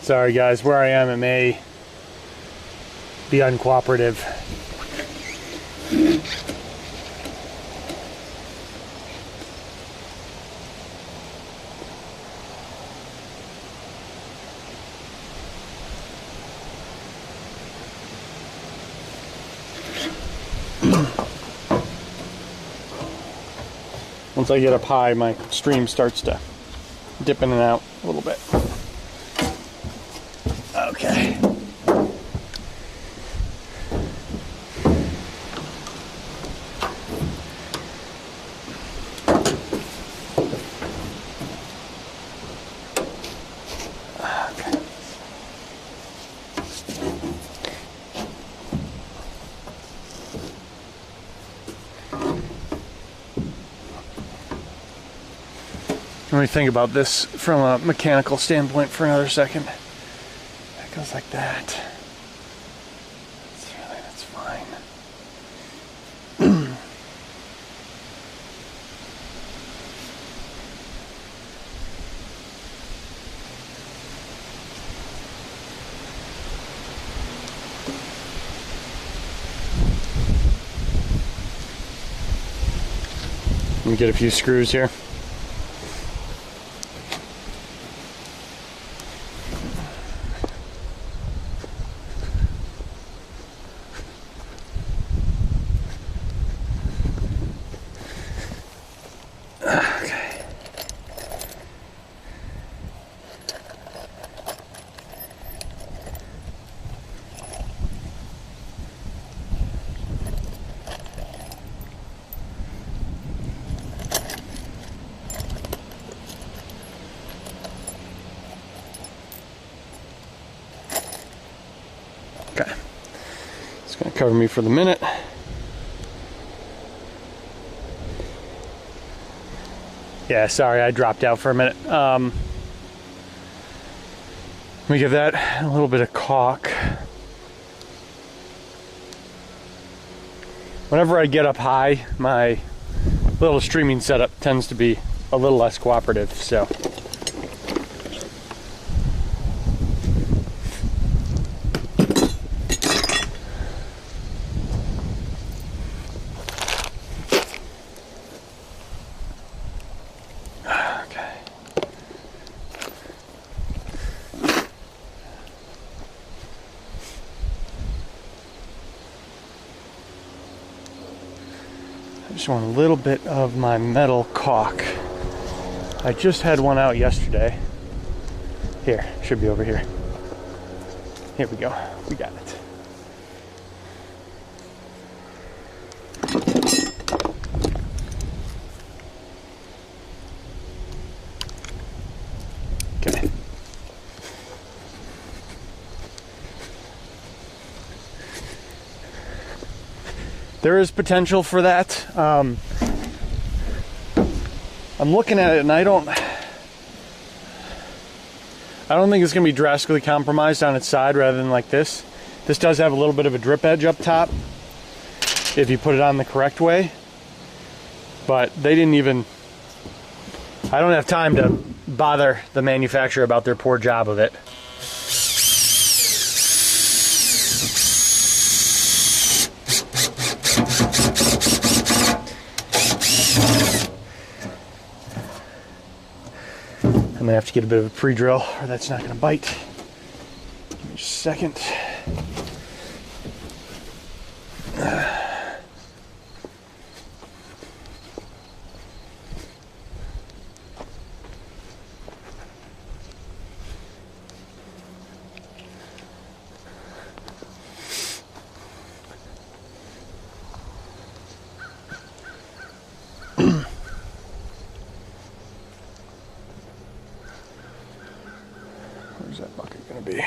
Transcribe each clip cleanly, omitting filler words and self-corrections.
Sorry guys, where I am it may be uncooperative. Once I get up high, my stream starts to dip in and out a little bit. Okay. Let me think about this from a mechanical standpoint for another second. That goes like that. That's fine. Let me get a few screws here. Okay, it's going to cover me for the minute. Yeah, sorry, I dropped out for a minute. Let me give that a little bit of caulk. Whenever I get up high, my little streaming setup tends to be a little less cooperative, so. I just want a little bit of my metal caulk. I just had one out yesterday. Here, should be over here. Here we go. We got it. Okay. There is potential for that. I'm looking at it and I don't think it's going to be drastically compromised on its side rather than like this. This does have a little bit of a drip edge up top if you put it on the correct way. But they didn't even... I don't have time to bother the manufacturer about their poor job of it. I'm gonna have to get a bit of a pre-drill or that's not gonna bite. Give me just a second. Where's that bucket gonna be?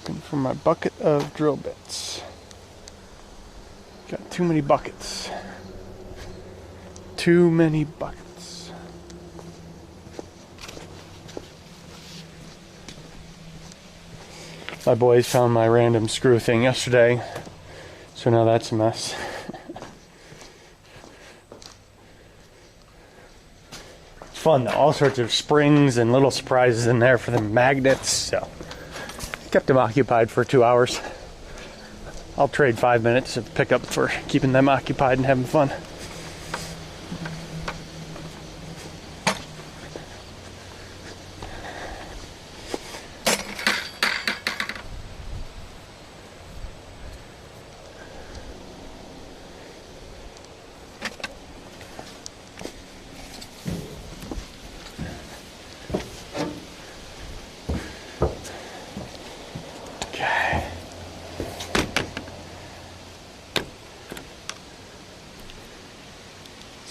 Looking for my bucket of drill bits. Got too many buckets. Too many buckets. My boys found my random screw thing yesterday, so now that's a mess. fun though. All sorts of springs and little surprises in there for the magnets. So kept them occupied for 2 hours. I'll trade 5 minutes of pickup for keeping them occupied and having fun.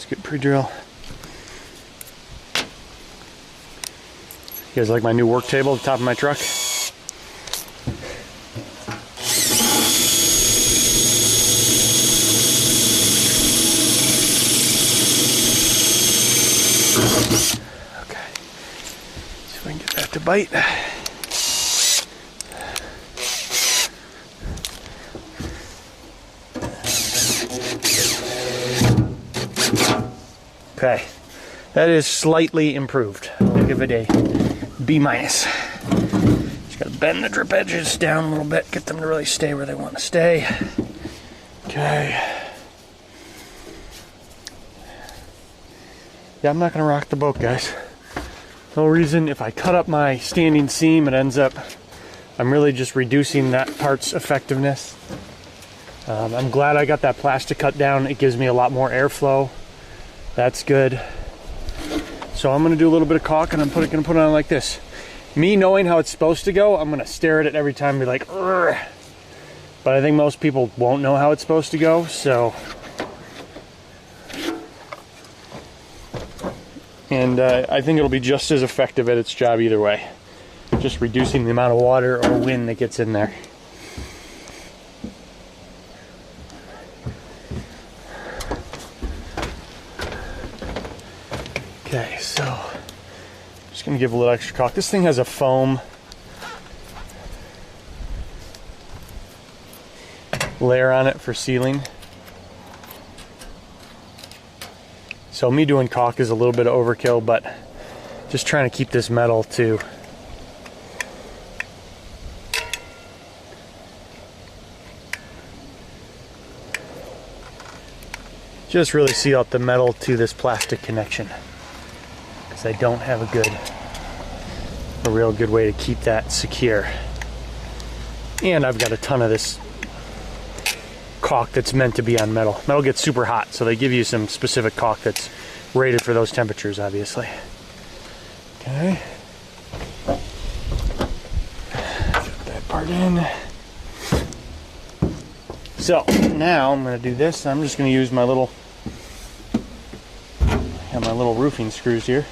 Good pre-drill. You guys like my new work table at the top of my truck? Okay. See if we can get that to bite. Okay, that is slightly improved. I'll give it a B-. Just gotta bend the drip edges down a little bit, get them to really stay where they want to stay. Okay. Yeah, I'm not gonna rock the boat, guys. No reason. If I cut up my standing seam, it ends up, I'm really just reducing that part's effectiveness. I'm glad I got that plastic cut down. It gives me a lot more airflow. That's good. So I'm gonna do a little bit of caulk and I'm gonna put it on like this. Me knowing how it's supposed to go, I'm gonna stare at it every time and be like, "Urgh." But I think most people won't know how it's supposed to go, so. And I think it'll be just as effective at its job either way. Just reducing the amount of water or wind that gets in there. Okay, so I'm just gonna give a little extra caulk. This thing has a foam layer on it for sealing. So me doing caulk is a little bit of overkill, but just trying to keep this metal to just really seal out the metal to this plastic connection. I don't have a real good way to keep that secure. And I've got a ton of this caulk that's meant to be on metal. Metal gets super hot, so they give you some specific caulk that's rated for those temperatures, obviously. Okay. Put that part in. So now I'm going to do this. I'm just going to use my little roofing screws here.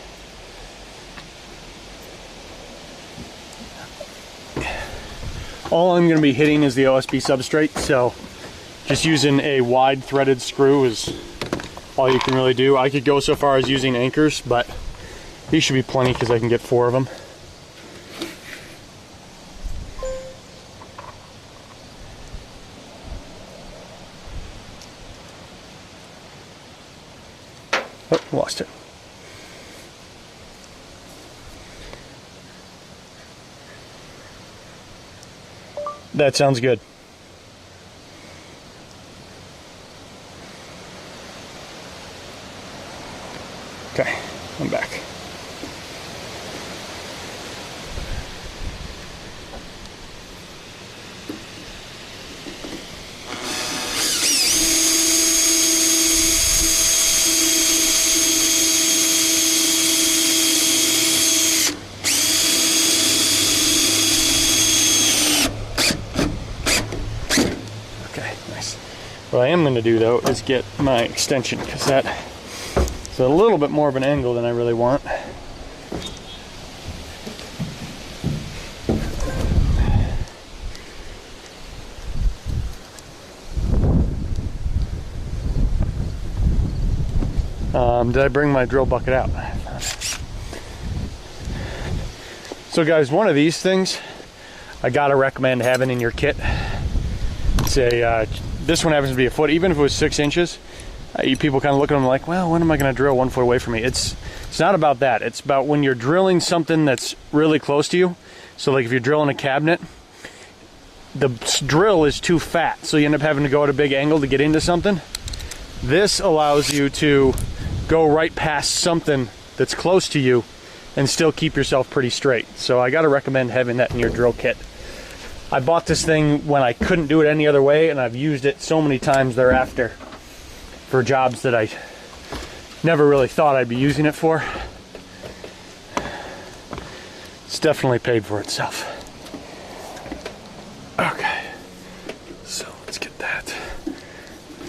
All I'm going to be hitting is the OSB substrate, so just using a wide threaded screw is all you can really do. I could go so far as using anchors, but these should be plenty because I can get 4 of them. Oh, lost it. That sounds good. Okay, I'm back. What I am going to do though is get my extension, because that's a little bit more of an angle than I really want. Did I bring my drill bucket out? So guys, one of these things I gotta recommend having in your kit. It's a this one happens to be a foot. Even if it was 6 inches, People kind of look at them like, well, when am I going to drill 1 foot away from me? It's not about that. It's about when you're drilling something that's really close to you. So like if you're drilling a cabinet, the drill is too fat, so you end up having to go at a big angle to get into something. This allows you to go right past something that's close to you and still keep yourself pretty straight. So I got to recommend having that in your drill kit. I bought this thing when I couldn't do it any other way, and I've used it so many times thereafter for jobs that I never really thought I'd be using it for. It's definitely paid for itself. Okay, so let's get that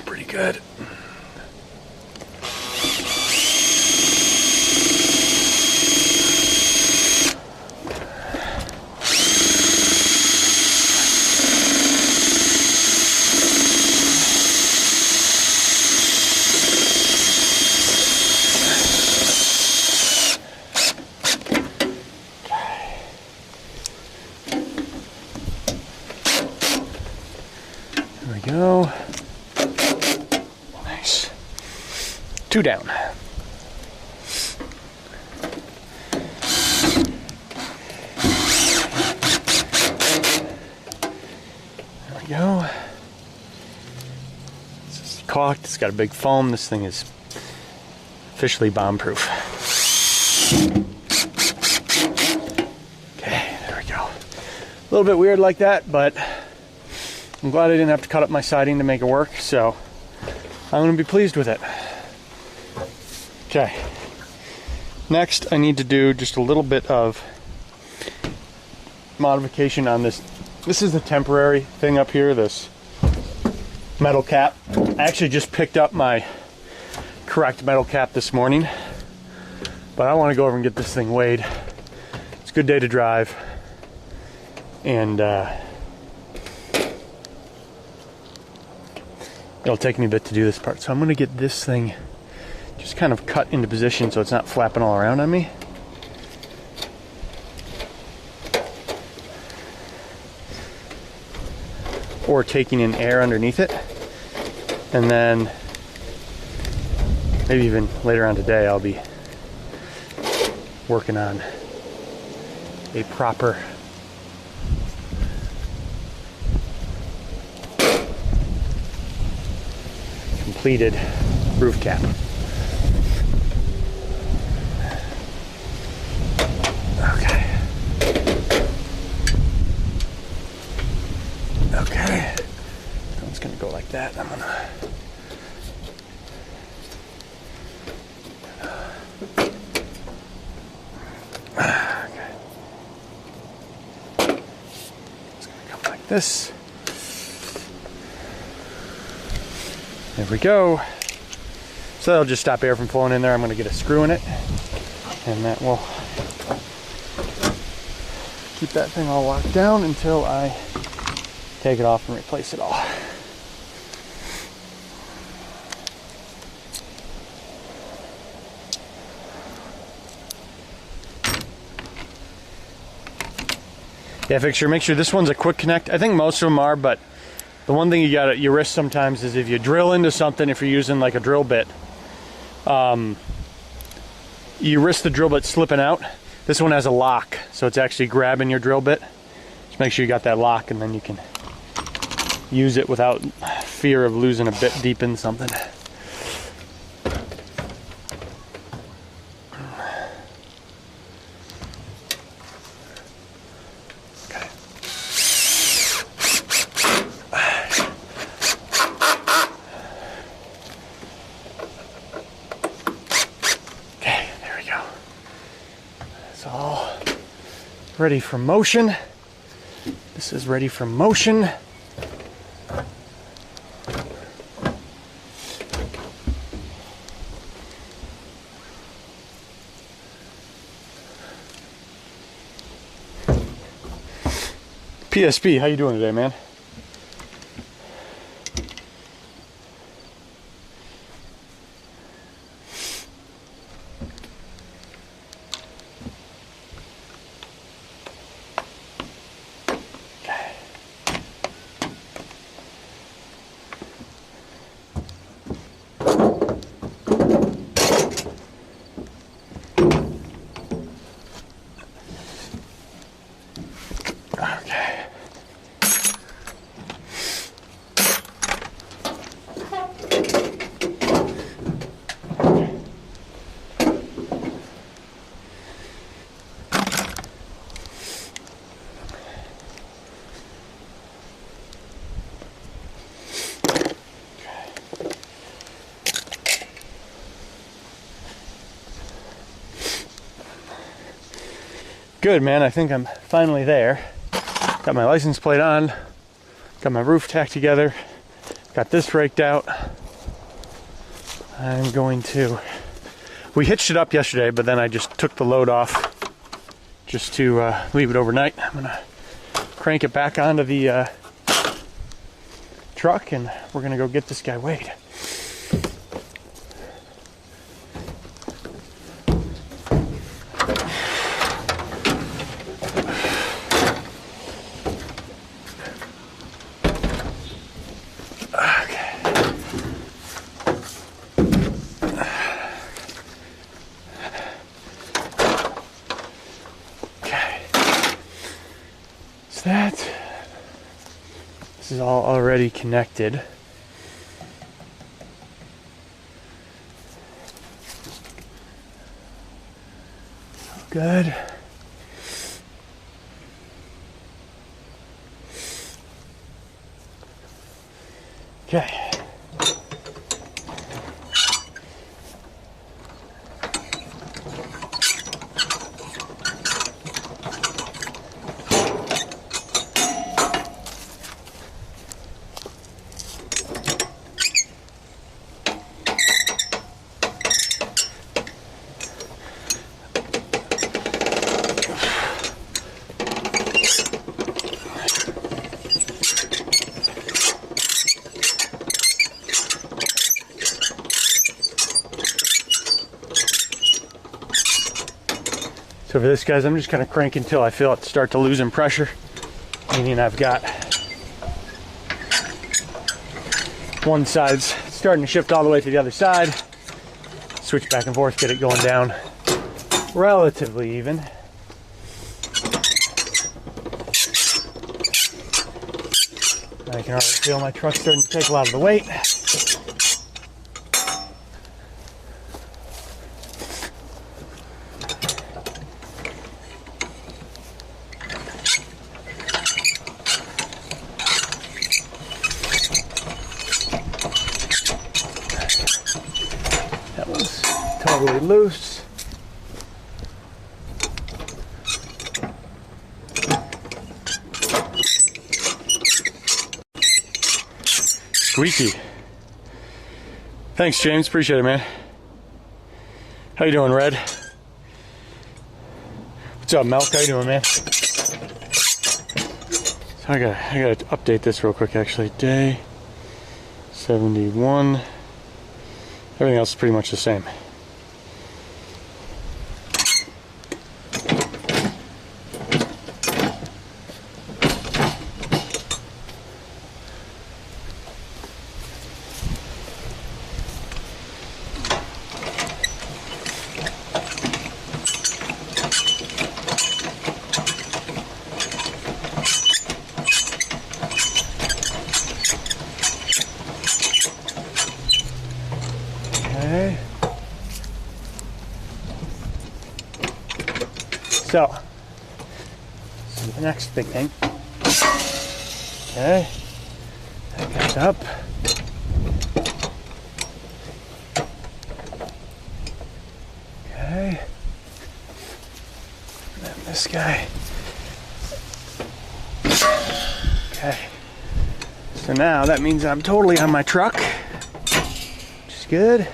pretty good. There we go. Nice. 2 down. There we go. This is caulked. It's got a big foam. This thing is officially bomb-proof. Okay, there we go. A little bit weird like that, but I'm glad I didn't have to cut up my siding to make it work, so I'm going to be pleased with it. Okay. Next, I need to do just a little bit of modification on this. This is the temporary thing up here, this metal cap. I actually just picked up my correct metal cap this morning, but I want to go over and get this thing weighed. It's a good day to drive, and it'll take me a bit to do this part. So I'm going to get this thing just kind of cut into position so it's not flapping all around on me. Or taking in air underneath it. And then maybe even later on today I'll be working on a proper completed roof cap. Okay. Okay. That one's gonna go like that. I'm gonna okay. It's gonna come like this. There we go. So that'll just stop air from flowing in there. I'm going to get a screw in it, and that will keep that thing all locked down until I take it off and replace it all. Yeah, fixture. Make sure this one's a quick connect. I think most of them are, but the one thing you risk sometimes is if you drill into something, if you're using like a drill bit, you risk the drill bit slipping out. This one has a lock, so it's actually grabbing your drill bit. Just make sure you got that lock, and then you can use it without fear of losing a bit deep in something. Ready for motion. This is ready for motion. PSP, how you doing today, man? Good, man. I think I'm finally there. Got my license plate on. Got my roof tacked together. Got this raked out. I'm going to... We hitched it up yesterday, but then I just took the load off just to leave it overnight. I'm going to crank it back onto the truck, and we're going to go get this guy weighed. This is all already connected. Good. Okay. So for this, guys, I'm just kind of cranking until I feel it start to losing pressure, meaning I've got one side's starting to shift all the way to the other side. Switch back and forth, get it going down relatively even. I can already feel my truck starting to take a lot of the weight. That was totally loose. Squeaky. Thanks, James. Appreciate it, man. How you doing, Red? What's up, Milk? How you doing, man? So I gotta update this real quick, actually. Day 71. Everything else is pretty much the same. Okay. So the next big thing. Okay. That goes up. Okay. And then this guy. Okay. So now that means I'm totally on my truck, which is good.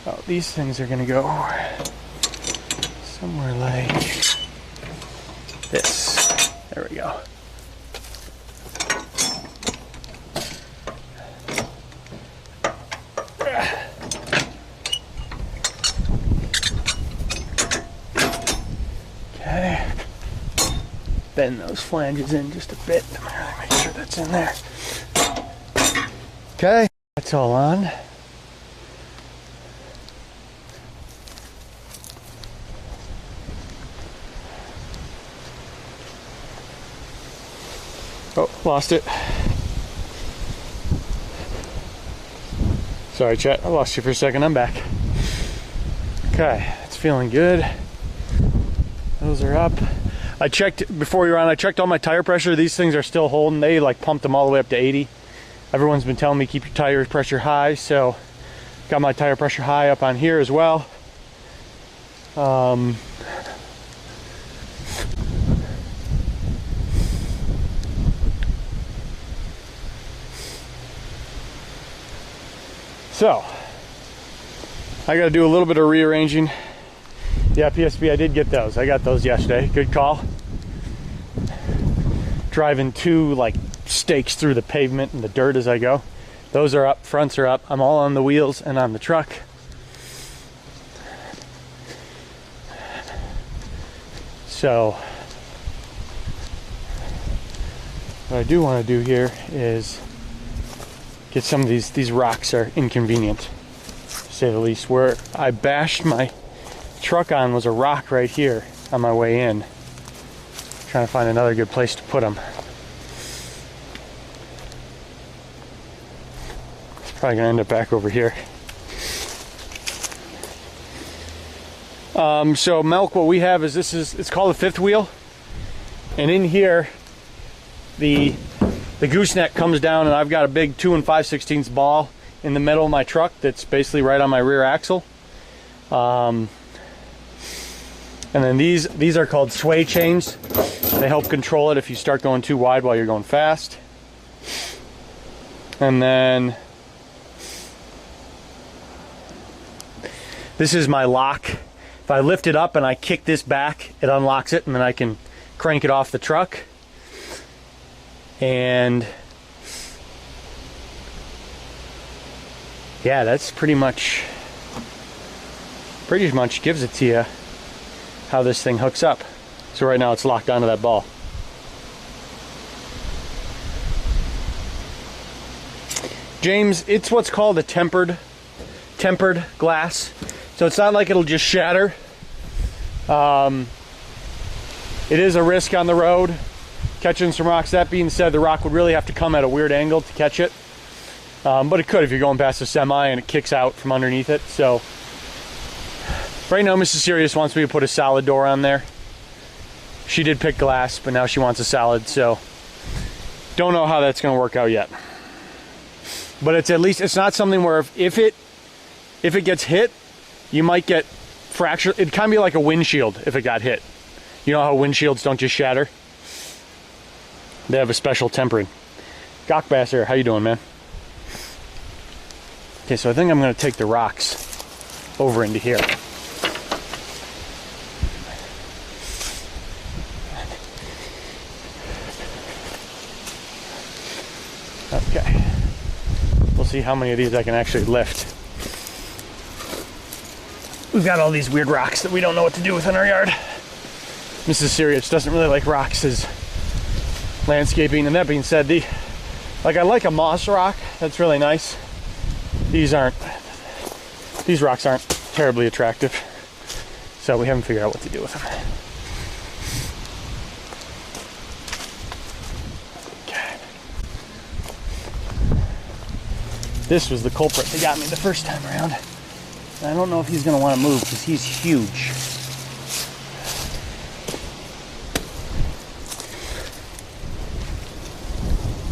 Oh, these things are gonna go somewhere like this. There we go. Okay. Bend those flanges in just a bit. I'm gonna make sure that's in there. Okay, that's all on. Oh, lost it. Sorry, chat. I lost you for a second. I'm back. Okay, it's feeling good. Those are up. I checked before you were on. I checked all my tire pressure. These things are still holding. They like pumped them all the way up to 80. Everyone's been telling me keep your tire pressure high, so got my tire pressure high up on here as well. So I got to do a little bit of rearranging. Yeah, PSP, I did get those. I got those yesterday. Good call. Driving 2 like stakes through the pavement and the dirt as I go. Those are up, fronts are up. I'm all on the wheels and on the truck. So what I do want to do here is get some of these rocks are inconvenient, to say the least. Where I bashed my truck on was a rock right here on my way in. Trying to find another good place to put them. It's probably gonna end up back over here. So Melk, what we have is it's called a fifth wheel, and in here the gooseneck comes down, and I've got a big 2 5/16 ball in the middle of my truck that's basically right on my rear axle. And then these are called sway chains. They help control it if you start going too wide while you're going fast. And then this is my lock. If I lift it up and I kick this back, it unlocks it, and then I can crank it off the truck. And yeah, that's pretty much gives it to you how this thing hooks up. So right now it's locked onto that ball. James, it's what's called a tempered glass. So it's not like it'll just shatter. It is a risk on the road catching some rocks. That being said, the rock would really have to come at a weird angle to catch it. But it could if you're going past a semi and it kicks out from underneath it. So right now Mrs. Serious wants me to put a solid door on there. She did pick glass, but now she wants a solid, so don't know how that's going to work out yet. But it's at least, it's not something where if it gets hit, you might get fractured. It'd kind of be like a windshield if it got hit. You know how windshields don't just shatter? They have a special tempering. Gawkbasser, how you doing, man? Okay, so I think I'm going to take the rocks over into here. Okay. We'll see how many of these I can actually lift. We've got all these weird rocks that we don't know what to do with in our yard. Mrs. Serious doesn't really like rocks as landscaping. And that being said, I like a moss rock. That's really nice. These rocks aren't terribly attractive. So we haven't figured out what to do with them. This was the culprit that got me the first time around. I don't know if he's going to want to move because he's huge.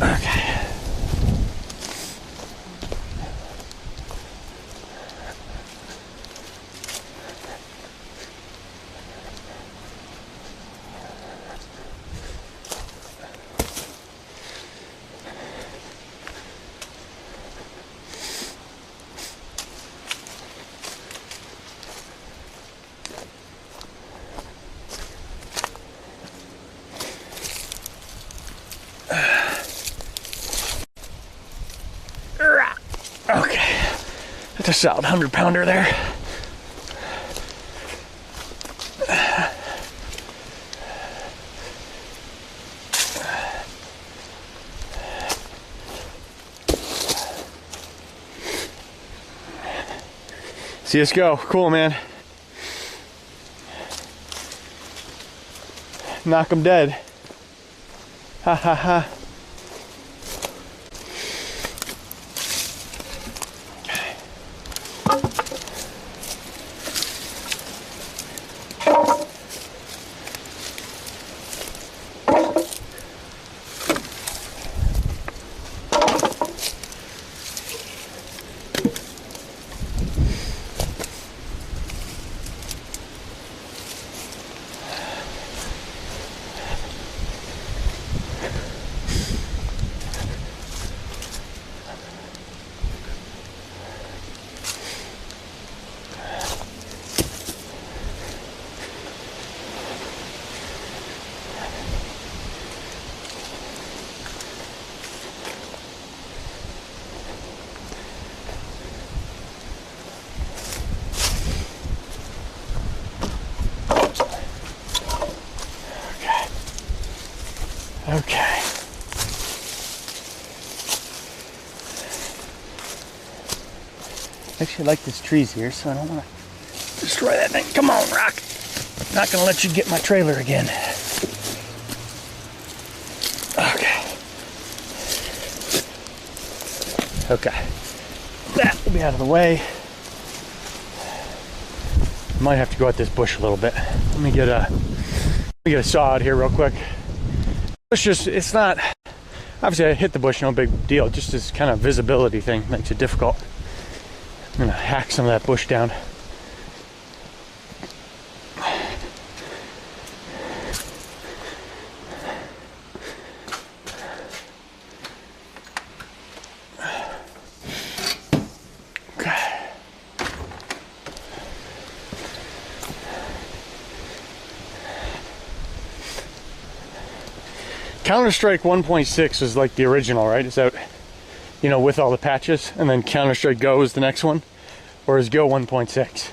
Okay. Okay, that's a solid 100-pounder there. See us go. Cool, man. Knock them dead. Ha ha ha. Okay. Actually, I like this trees here, so I don't want to destroy that thing. Come on, Rock. Not gonna let you get my trailer again. Okay. Okay. That will be out of the way. Might have to go at this bush a little bit. Let me get a saw out here real quick. It's not, obviously I hit the bush, no big deal. Just this kind of visibility thing makes it difficult. I'm gonna hack some of that bush down. Counter-Strike 1.6 is like the original, right? Is that, you know, with all the patches, and then Counter-Strike Go is the next one? Or is Go 1.6?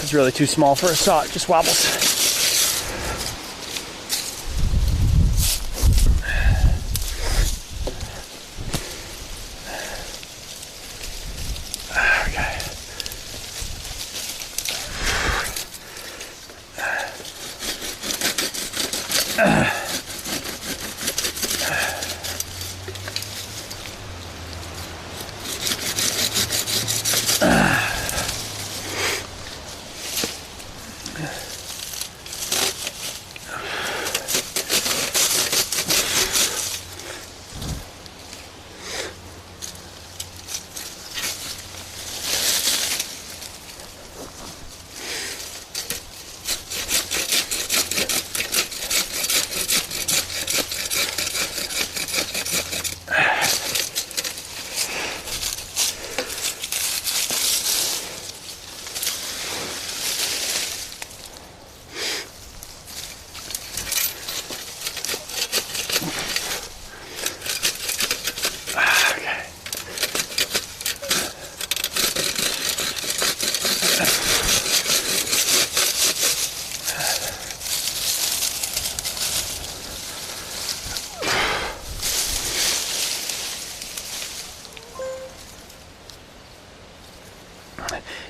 It's really too small for a saw, it just wobbles.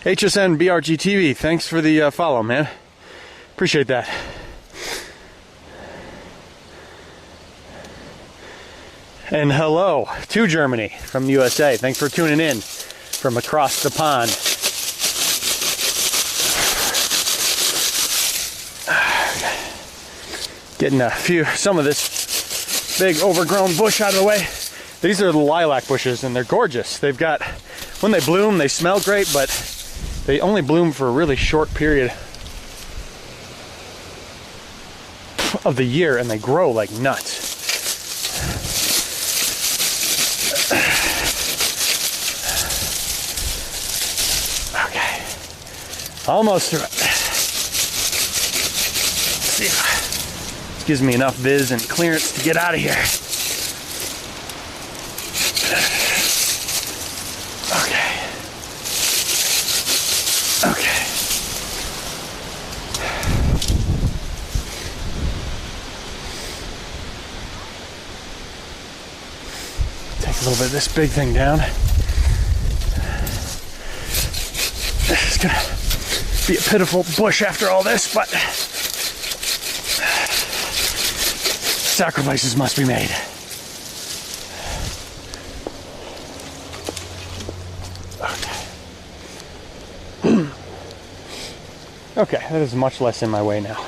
HSN BRG TV, thanks for the follow, man. Appreciate that. And hello to Germany from the USA. Thanks for tuning in from across the pond. Getting some of this big overgrown bush out of the way. These are the lilac bushes and they're gorgeous. They've got, when they bloom, they smell great, but they only bloom for a really short period of the year and they grow like nuts. Okay, almost through it. Let's see if this gives me enough viz and clearance to get out of here. A little bit of this big thing down. It's gonna be a pitiful bush after all this, but sacrifices must be made. Okay. Okay, that is much less in my way now.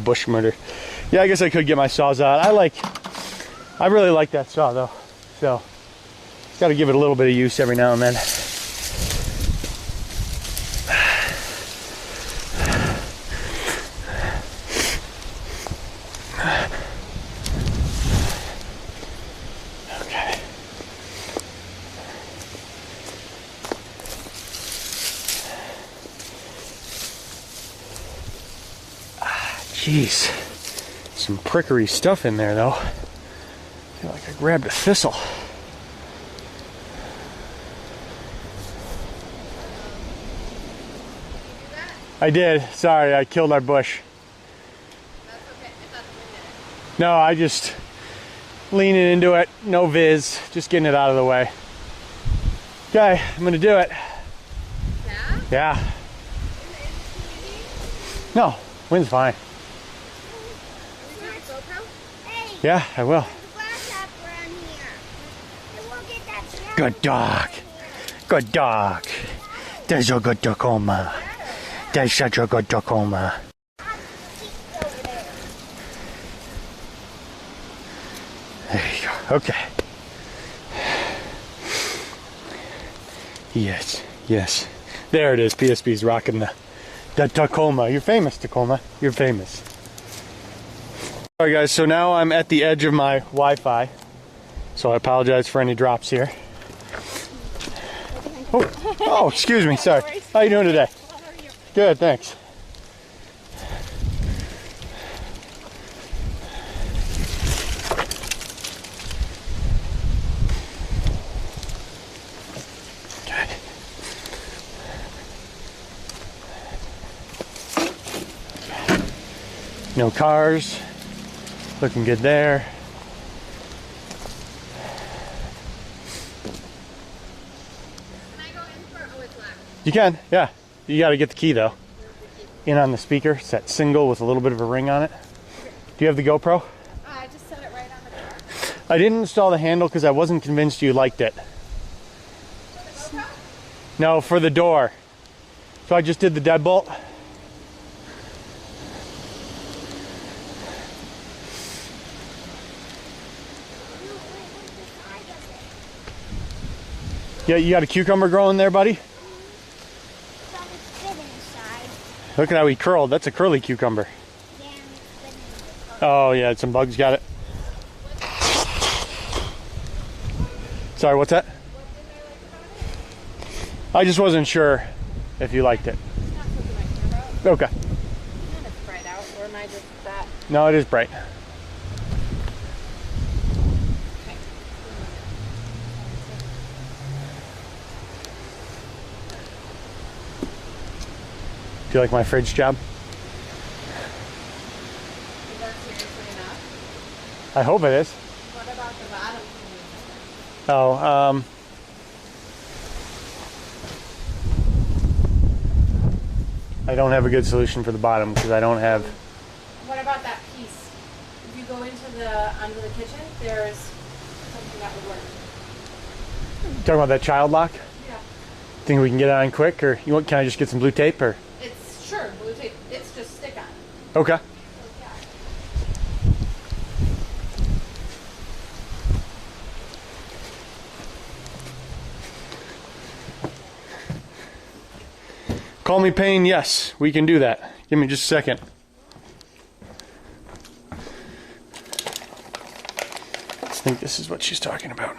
Bush murder. Yeah, I guess I could get my saws out. I really like that saw though. So, got to give it a little bit of use every now and then. Jeez. Some prickery stuff in there, though. I feel like I grabbed a thistle. I did. Sorry, I killed our bush. That's okay. I thought the wind did it. No, I just leaning into it. No viz. Just getting it out of the way. Okay, I'm gonna do it. Yeah? Yeah. Is it No, wind's fine. easy? Are we doing GoPro? Hey, Yeah, I will. there's a grasshopper on here. And we'll get that shell Good dog. Good dog. There's a good Tacoma. There's such a good Tacoma. over there. There you go. Okay. Yes, yes. There it is. PSB's rocking the Tacoma. You're famous, Tacoma. You're famous. Alright guys, so now I'm at the edge of my Wi-Fi. So I apologize for any drops here. Oh, excuse me, sorry. How you doing today? Good, thanks. Okay. No cars. Looking good there. Can I go in for? Oh, it's locked. You can, yeah. You gotta get the key though. In on the speaker. It's that single with a little bit of a ring on it. Do you have the GoPro? I just set it right on the door. I didn't install the handle because I wasn't convinced you liked it. For the GoPro? No, for the door. So I just did the deadbolt. Yeah, you got a cucumber growing there, buddy? So it's fit inside. Look at how he curled. That's a curly cucumber. Yeah, and it's fit in Oh yeah, some bugs got it. Sorry, what's that? What did I like about it? I just wasn't sure if you liked it. It's not something I care about. Okay. And it's bright out, or am I just that? No, it is bright. Do you like my fridge job? Is that seriously enough? I hope it is. What about the bottom? Oh, I don't have a good solution for the bottom because I don't have. What about that piece? If you go into the under the kitchen, there's something that would work. Talking about that child lock? Yeah. Think we can get it on quick, or you want? Can I just get some blue tape, or? It's sure blue tape. It's just stick on. Okay. Yeah. Call me Payne. Yes, we can do that. Give me just a second. I think this is what she's talking about.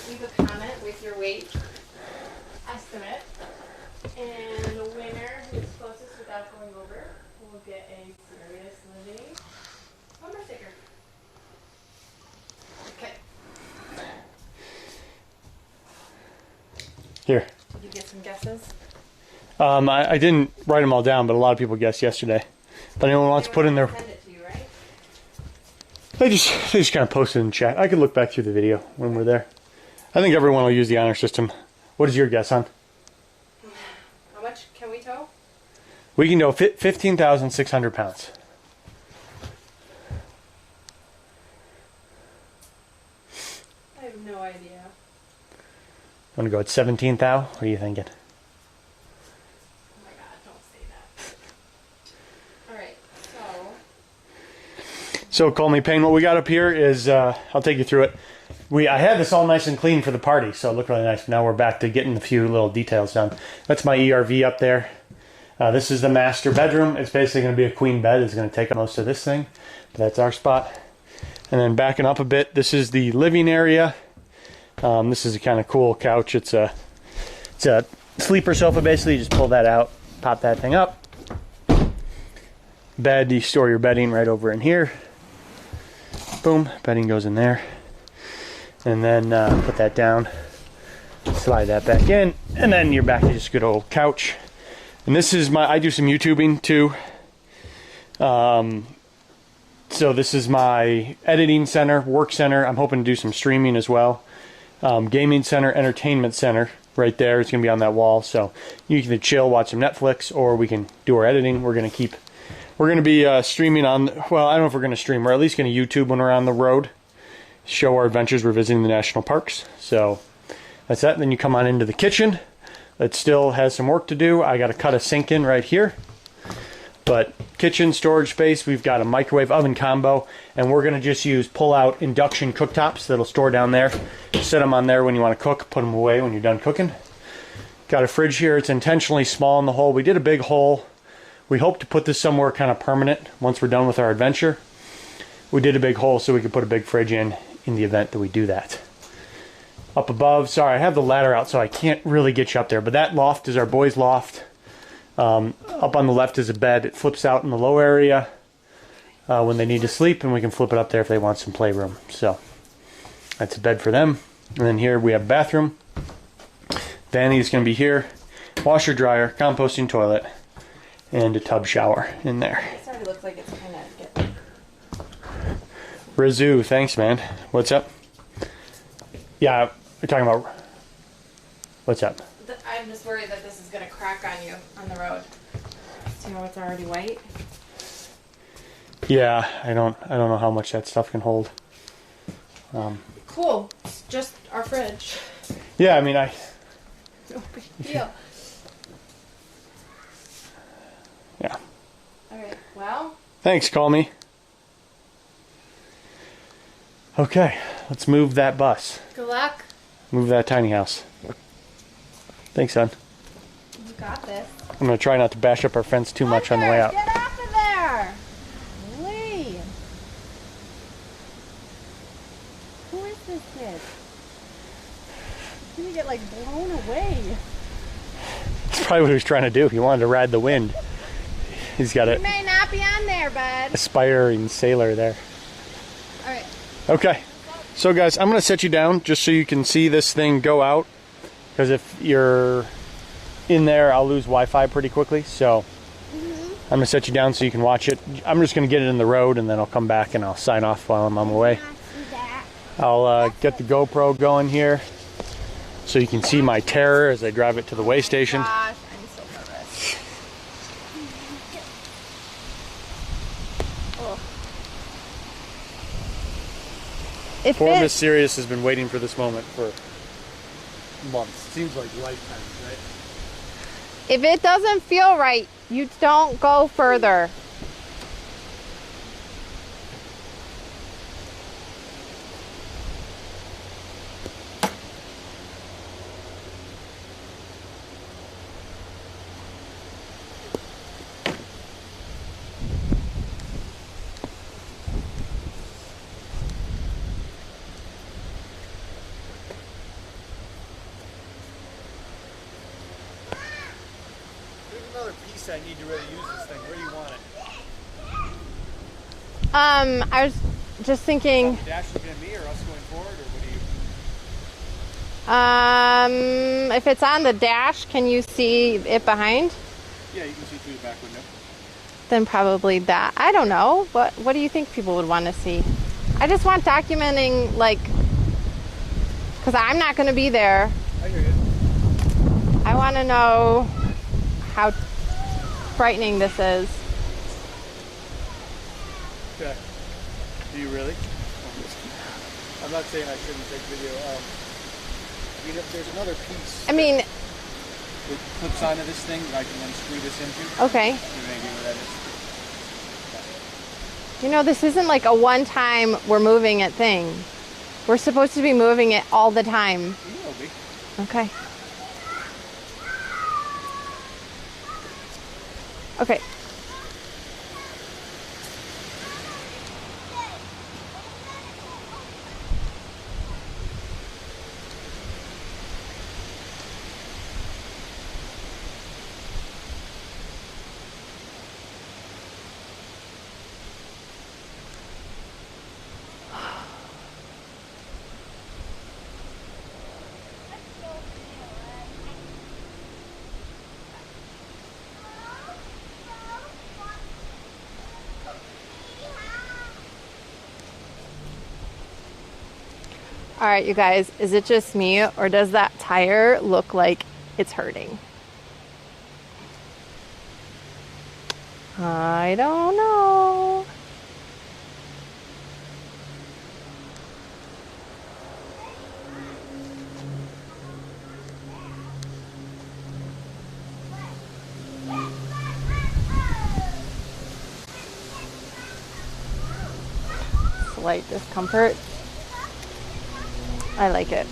Leave a comment with your weight estimate, and the winner who's closest without going over will get a Serious Living bumper sticker. Okay. Here. Did you get some guesses? I didn't write them all down, but a lot of people guessed yesterday. If anyone wants to put in their, Send it to you, right? they just kind of posted in chat. I could look back through the video when we're there. I think everyone will use the honor system. What is your guess on? How much can we tow? We can go 15,600 pounds. I have no idea. Want to go at 17,000? What are you thinking? Oh my god, don't say that. Alright, so So call me Payne. What we got up here is, I'll take you through it. I had this all nice and clean for the party, so it looked really nice. Now we're back to getting a few little details done. That's my ERV up there. This is the master bedroom. It's basically going to be a queen bed. It's going to take up most of this thing, but that's our spot. And then backing up a bit, this is the living area. This is a kind of cool couch. It's a sleeper sofa. Basically, you just pull that out, pop that thing up. Bed, you store your bedding right over in here. Boom, bedding goes in there. And then put that down, slide that back in, and then you're back to just a good old couch. And this is I do some YouTubing too. So this is my editing center, work center. I'm hoping to do some streaming as well. Gaming center, entertainment center, right there. It's gonna be on that wall. So you can chill, watch some Netflix, or we can do our editing. We're gonna be streaming on, well, I don't know if we're gonna stream. We're at least gonna YouTube when we're on the road. Show our adventures. We're visiting the national parks. So that's that. Then you come on into the kitchen. It still has some work to do. I got to cut a sink in right here. But kitchen storage space, we've got a microwave oven combo, and we're going to just use pull-out induction cooktops that'll store down there. Set them on there when you want to cook, put them away when you're done cooking. Got a fridge here. It's intentionally small in the hole. We did a big hole. We hope to put this somewhere kind of permanent once we're done with our adventure. We did a big hole so we could put a big fridge in the event that we do that. Up above, sorry, I have the ladder out so I can't really get you up there, but that loft is our boys' loft. Up on the left is a bed. It flips out in the low area when they need to sleep, and we can flip it up there if they want some playroom. So that's a bed for them. And then here we have a bathroom. Vanny's going to be here. Washer, dryer, composting toilet, and a tub shower in there. It already looks like it's kind of getting... Razoo, thanks, man. What's up? Yeah, we're talking about... What's up? I'm just worried that this is going to crack on you on the road. See how it's already white? Yeah, I don't know how much that stuff can hold. Cool. It's just our fridge. Yeah, I mean, No big deal. yeah. Alright, well... Thanks, call me. Okay, let's move that bus. Good luck. Move that tiny house. Thanks, son. You got this. I'm going to try not to bash up our fence too much on the way out. Get off of there! Lee! Who is this kid? He's gonna get like blown away. That's probably what he was trying to do. He wanted to ride the wind. He's got He an may not be on there, bud. aspiring sailor there. Alright. Okay, so guys, I'm going to set you down just so you can see this thing go out. Because if you're in there, I'll lose Wi-Fi pretty quickly. So I'm going to set you down so you can watch it. I'm just going to get it in the road, and then I'll come back and I'll sign off while I'm on my way. I'll get the GoPro going here so you can see my terror as I drive it to the way station. Gosh, I'm so nervous. Oh. If Poor it, Miss Sirius has been waiting for this moment for months. Seems like lifetimes, right? if it doesn't feel right, you don't go further. There's another piece I need to really use this thing. Where do you want it? I was just thinking, The dash looking at me or us going forward, or what do you... if it's on the dash, can you see it behind? Yeah, you can see through the back window. Then probably that. I don't know. What do you think people would want to see? I just want documenting, like, because I'm not going to be there. I hear you. I want to know how frightening this is. Okay. Do you really? I'm not saying I shouldn't take video. I mean, if there's another piece I mean, that clips onto this thing that I can then screw this into. okay. You have any idea where that is? You know, this isn't like a one-time we're moving it thing. We're supposed to be moving it all the time. You will be. Okay. Okay. All right, you guys, is it just me or does that tire look like it's hurting? I don't know. Slight discomfort. I like it.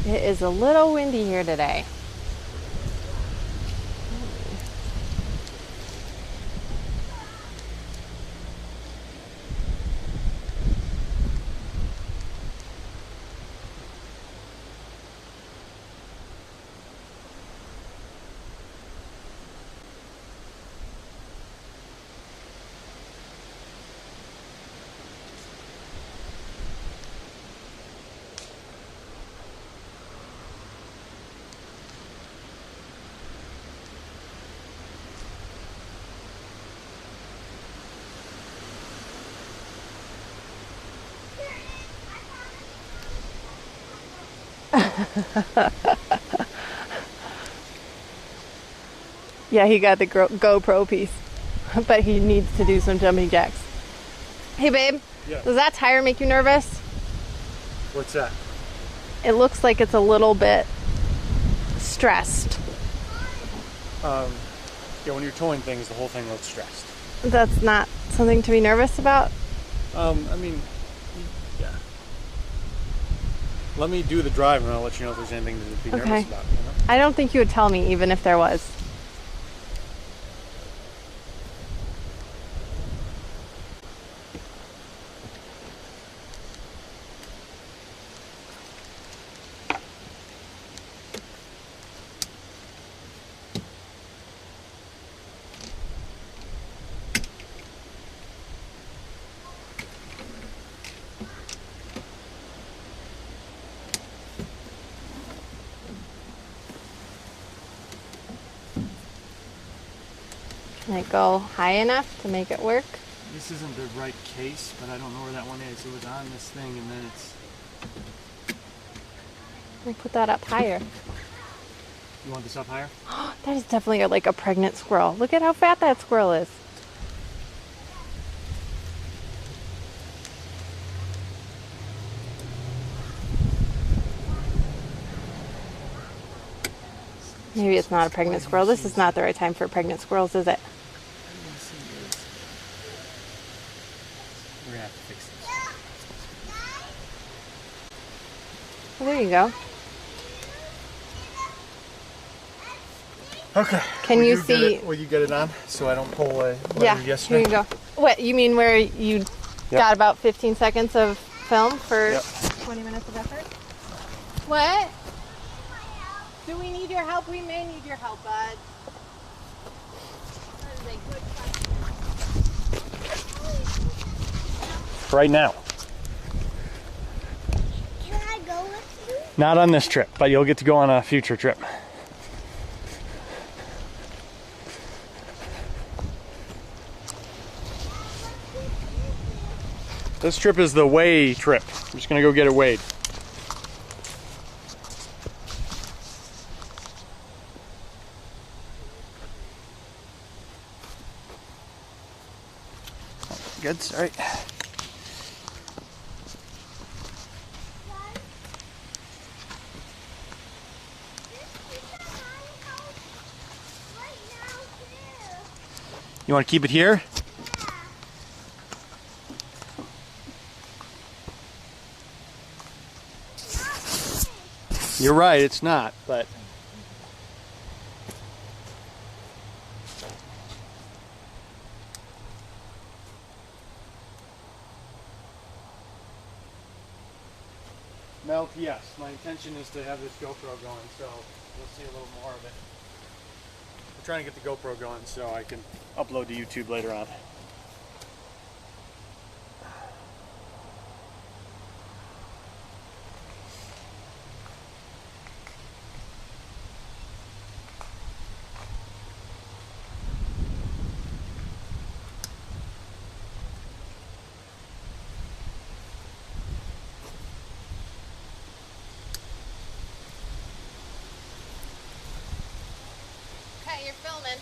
It is a little windy here today. Yeah, he got the GoPro piece, but he needs to do some jumping jacks. Hey, babe, Yeah. does that tire make you nervous? What's that? It looks like it's a little bit stressed. Yeah, when you're towing things, the whole thing looks stressed. That's not something to be nervous about? I mean, yeah. Let me do the drive and I'll let you know if there's anything to be nervous Okay. about, you know? I don't think you would tell me even if there was. Can I go high enough to make it work? This isn't the right case, but I don't know where that one is. It was on this thing and then it's... Let me put that up higher. You want this up higher? That is definitely like a pregnant squirrel. Look at how fat that squirrel is. Maybe it's not a pregnant squirrel. This is not the right time for pregnant squirrels, is it? We're gonna have to fix this. Well, there you go. Okay. Can you see? Will you get it on so I don't pull away? Yeah, here you go. What, you mean where you got about 15 seconds of film for 20 minutes of effort? What? Do we need your help? We may need your help, bud. That is a good question. Right now. Can I go with you? Not on this trip, but you'll get to go on a future trip. This trip is the weigh trip. I'm just gonna go get it weighed. Good, sorry. You want to keep it here? You're right, it's not, but Melt, yes. My intention is to have this GoPro going, so you'll see a little more of it. I'm trying to get the GoPro going so I can upload to YouTube later on. Okay, you're filming.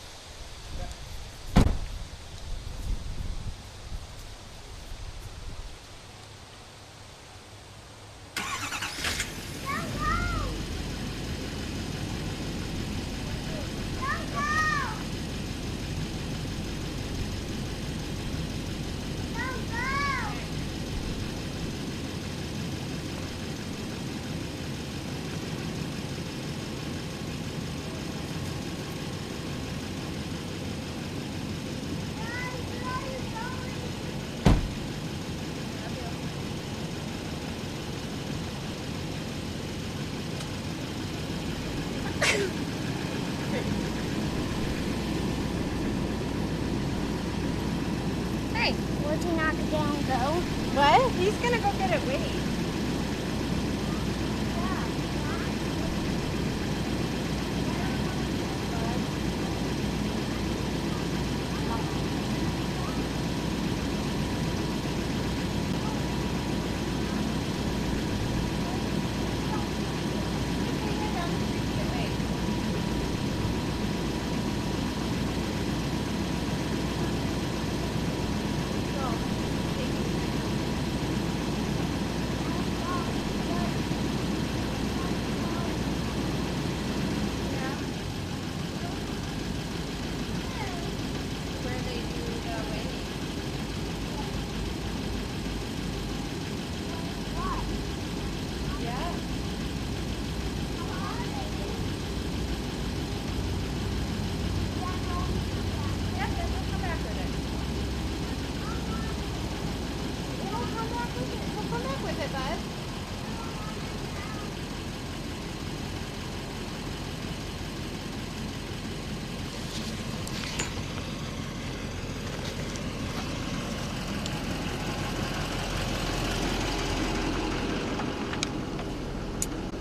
Hey, Would you knock it down and go? what? He's gonna go get it weighed.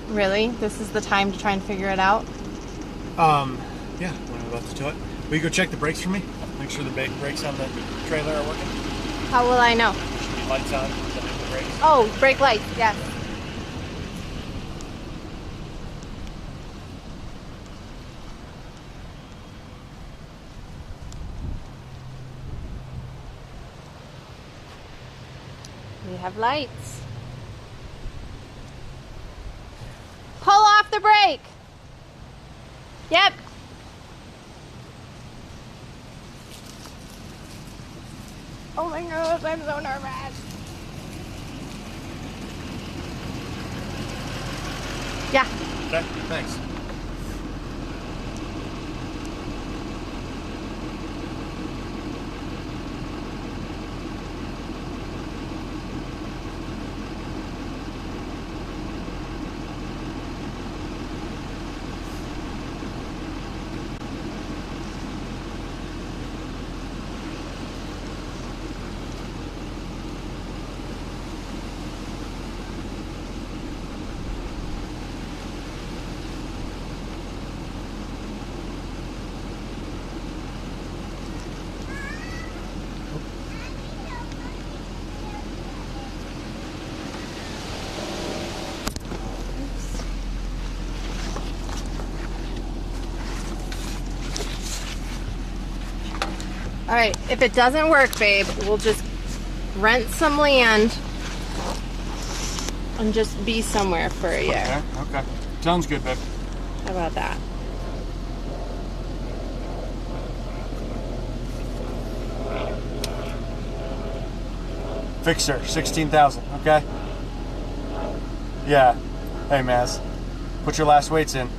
Really? This is the time to try and figure it out? Yeah, when I'm about to tow it. Will you go check the brakes for me? Make sure the brakes on the trailer are working. How will I know? Should be lights on, the brakes. Oh, brake lights, yes. We have lights. Pull off the brake. Yep. Oh my gosh, I'm so nervous. Yeah. Okay, thanks. All right, if it doesn't work, babe, we'll just rent some land and just be somewhere for a year. Okay. Sounds good, babe. How about that? Fixer, 16,000, okay? Yeah. Hey, Maz. Put your last weights in.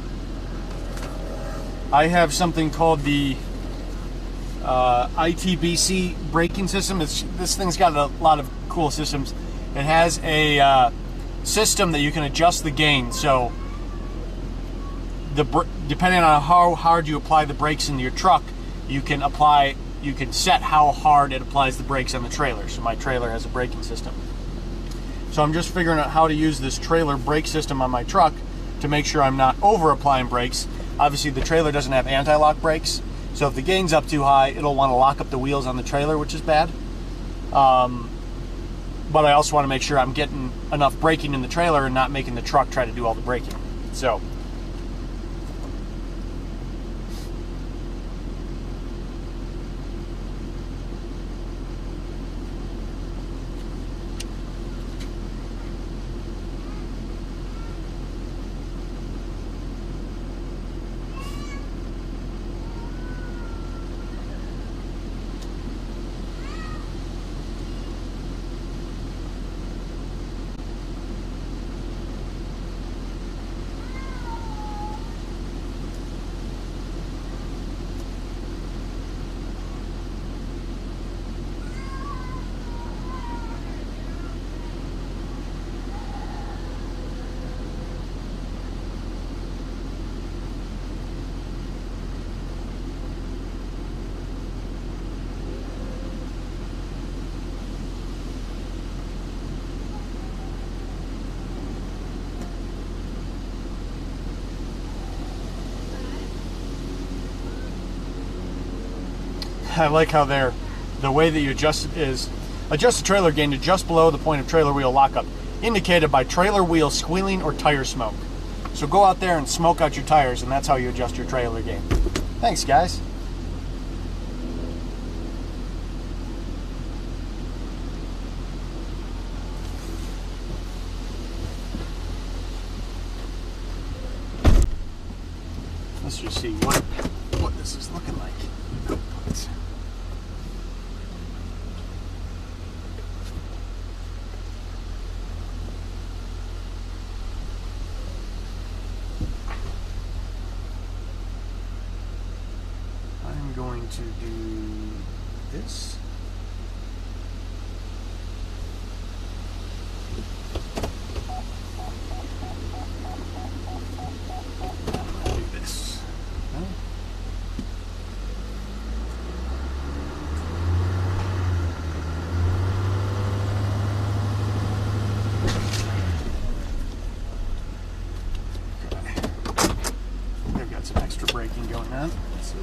I have something called the ITBC braking system. This thing's got a lot of cool systems. It has a system that you can adjust the gain. So, depending on how hard you apply the brakes in your truck, you can set how hard it applies the brakes on the trailer. So my trailer has a braking system. So I'm just figuring out how to use this trailer brake system on my truck to make sure I'm not over applying brakes. Obviously the trailer doesn't have anti-lock brakes, so if the gain's up too high, it'll want to lock up the wheels on the trailer, which is bad. But I also want to make sure I'm getting enough braking in the trailer and not making the truck try to do all the braking. So I like how the way that you adjust it is adjust the trailer gain to just below the point of trailer wheel lockup, indicated by trailer wheel squealing or tire smoke. So go out there and smoke out your tires, and that's how you adjust your trailer gain. Thanks, guys. Let's just see what this is looking like. I'm going to do this. Do this. Okay. They've got some extra braking going on. Let's see.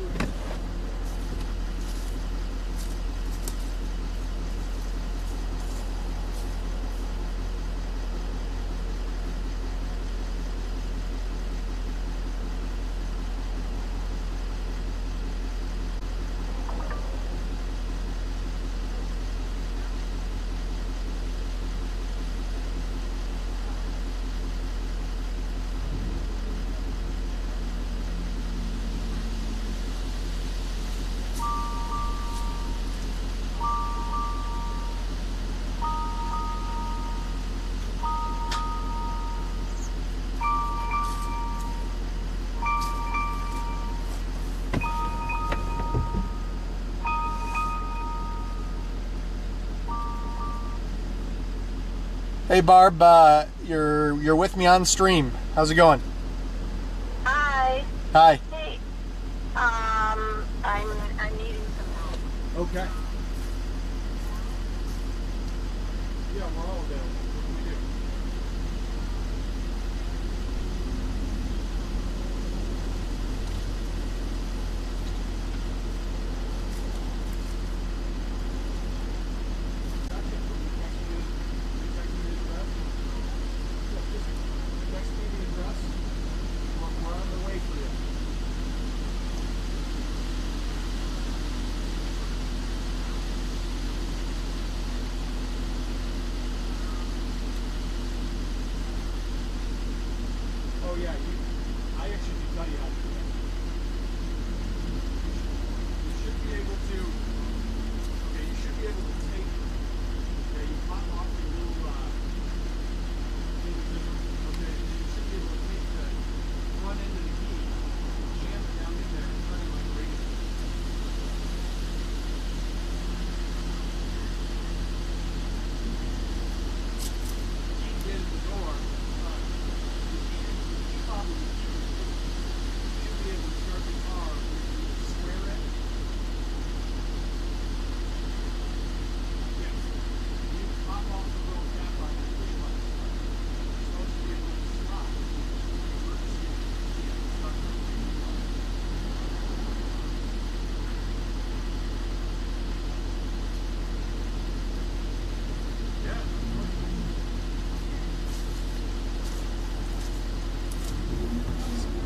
Hey Barb, you're with me on stream. How's it going? Hi. Hi. Hey. I'm needing some help. Okay. Yeah, we're all available. What can we do? Oh yeah, I actually can tell you how to do that. You should be able to. Okay, you should be able to take. Okay, you pop off your little little zipper. Okay, you should be able to take the front end of the key, jam it down in there, and turn it like a radio. You can get in the door.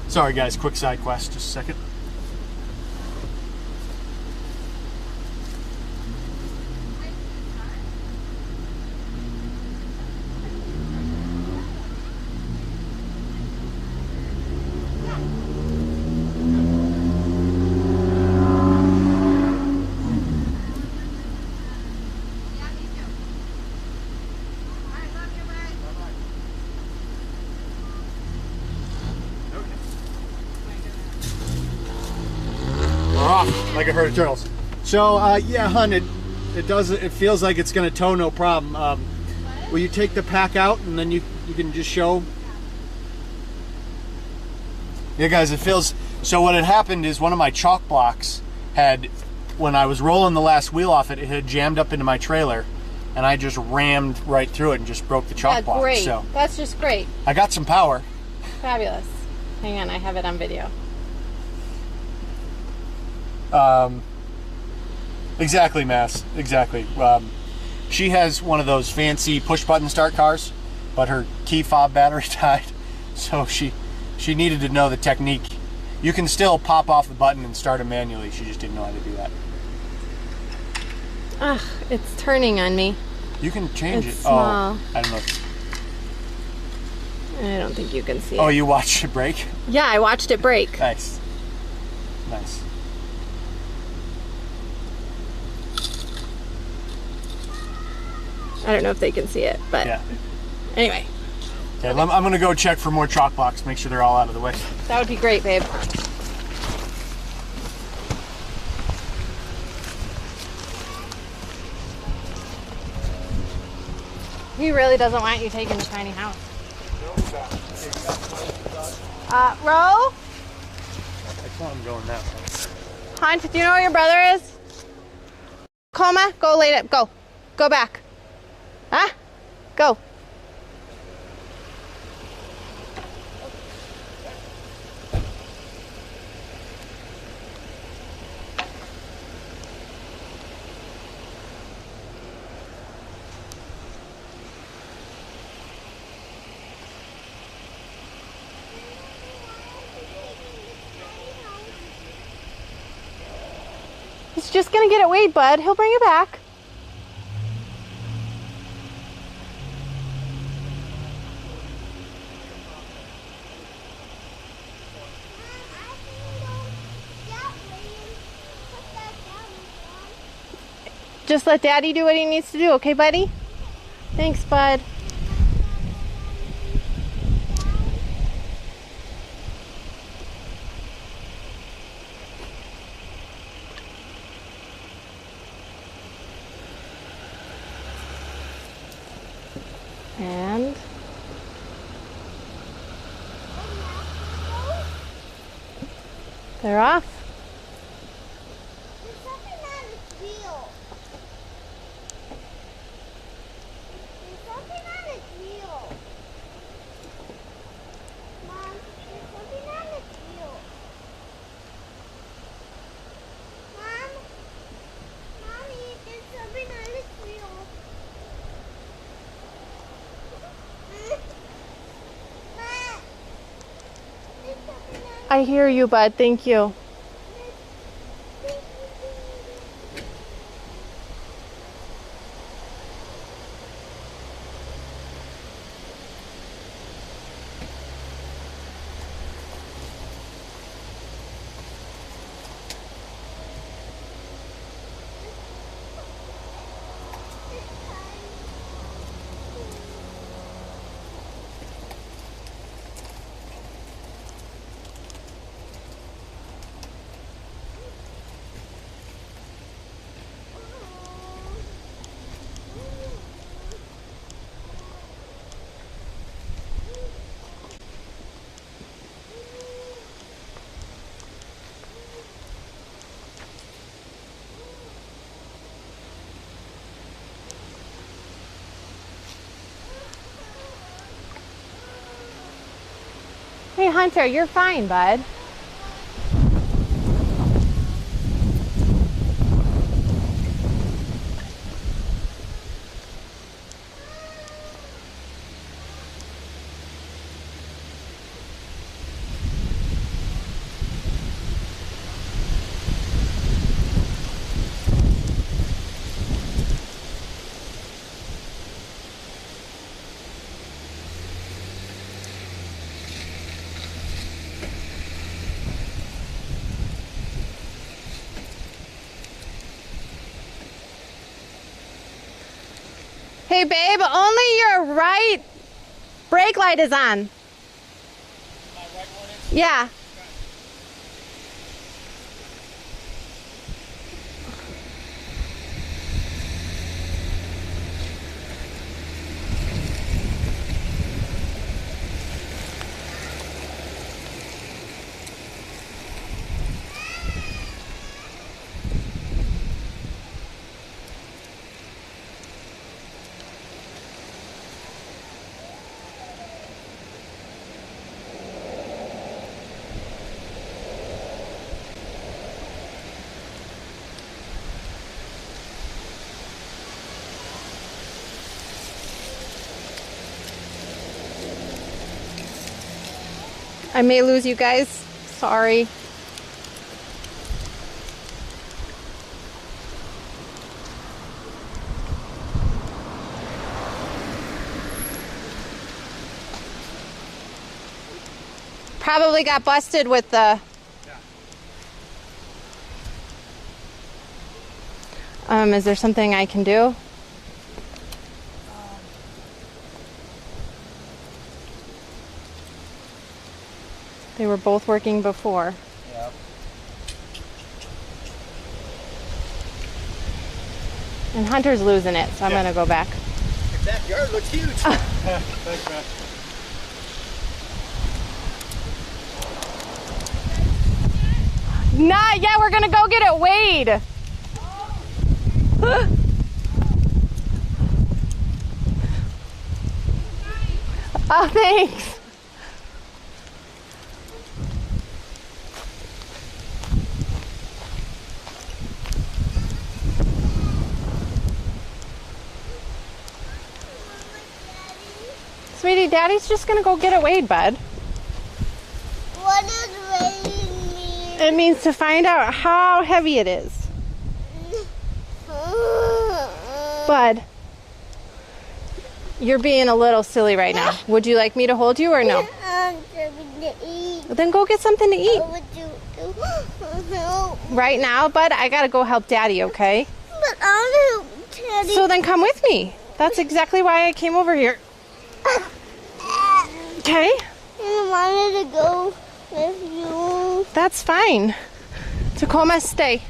Sorry guys, quick side quest, just a second. Like a herd of turtles. So yeah, hun, it feels like it's gonna tow no problem. Will you take the pack out and then you can just show? Yeah, guys, it feels. So what had happened is one of my chalk blocks had, when I was rolling the last wheel off it, it had jammed up into my trailer, and I just rammed right through it and just broke the chalk block. Great. So That's just great. I got some power. Fabulous. Hang on, I have it on video. Exactly, Mass. Exactly. She has one of those fancy push-button start cars, but her key fob battery died, so she needed to know the technique. You can still pop off the button and start it manually. She just didn't know how to do that. Ugh, it's turning on me. You can change It's it. small. Oh, I don't know. I don't think you can see Oh, it. you watched it break? Yeah, I watched it break. Nice. Nice. I don't know if they can see it, but Yeah. anyway, Okay, I'm gonna go check for more chalk blocks. Make sure they're all out of the way. that would be great, babe. He really doesn't want you taking the tiny house. Ro? I saw him going that way. Hunt, do you know where your brother is? Coma, go lay it. Go. Go back. Huh? Go. He's just gonna get it weighed, bud. He'll bring it back. Just let Daddy do what he needs to do, okay, buddy? Thanks, bud. And they're off. There's something on its wheel. There's something on its wheel. Mom, there's something on its wheel. Mom, Mommy, there's something on its wheel. Mom, there's something on I hear you, bud. Thank you. Hey, Hunter, you're fine, bud. Hey, babe, only your right brake light is on. My right one is? Yeah. I may lose you guys. Sorry. Probably got busted with the... is there something I can do? They were both working before. Yep. And Hunter's losing it, so I'm Yeah. gonna go back. Your backyard looks huge. Thanks, man. Not yet, we're gonna go get it weighed. Oh, thanks. Sweetie, Daddy's just gonna go get it weighed, bud. What does weighing mean? It means to find out how heavy it is. Bud, you're being a little silly right now. Would you like me to hold you or no? Something to eat. Then go get something to eat. What would you do? Help. Right now, bud, I gotta go help Daddy, okay? But I don't help Teddy. So then come with me. That's exactly why I came over here. Okay? I wanted to go with you. That's fine. Tacoma, stay.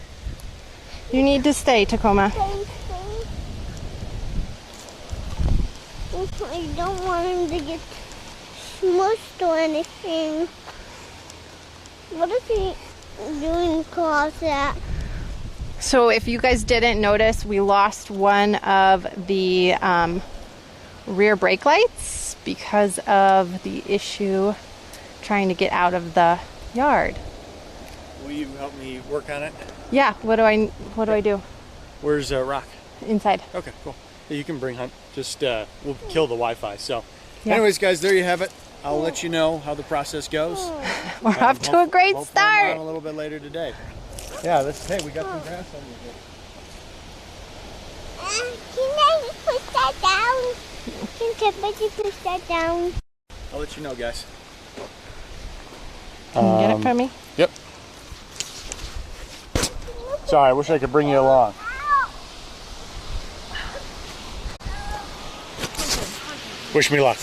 You need to stay, Tacoma. Thanks. I don't want him to get smushed or anything. What is he doing across that? So if you guys didn't notice, we lost one of the rear brake lights because of the issue trying to get out of the yard. Will you help me work on it? Yeah, what do I do? Where's Rock? Inside. Okay, cool. Yeah, you can bring Hunt. Just we'll kill the Wi-Fi. So, Yeah. anyways, guys, there you have it. I'll let you know how the process goes. We're off to a great Hopefully I'm start. on a little bit later today. Yeah, hey, we got some grass under here. Can I push that down? Can somebody push that down? I'll let you know, guys. Can you get it for me? Yep. Sorry, I wish I could bring you along. Wish me luck.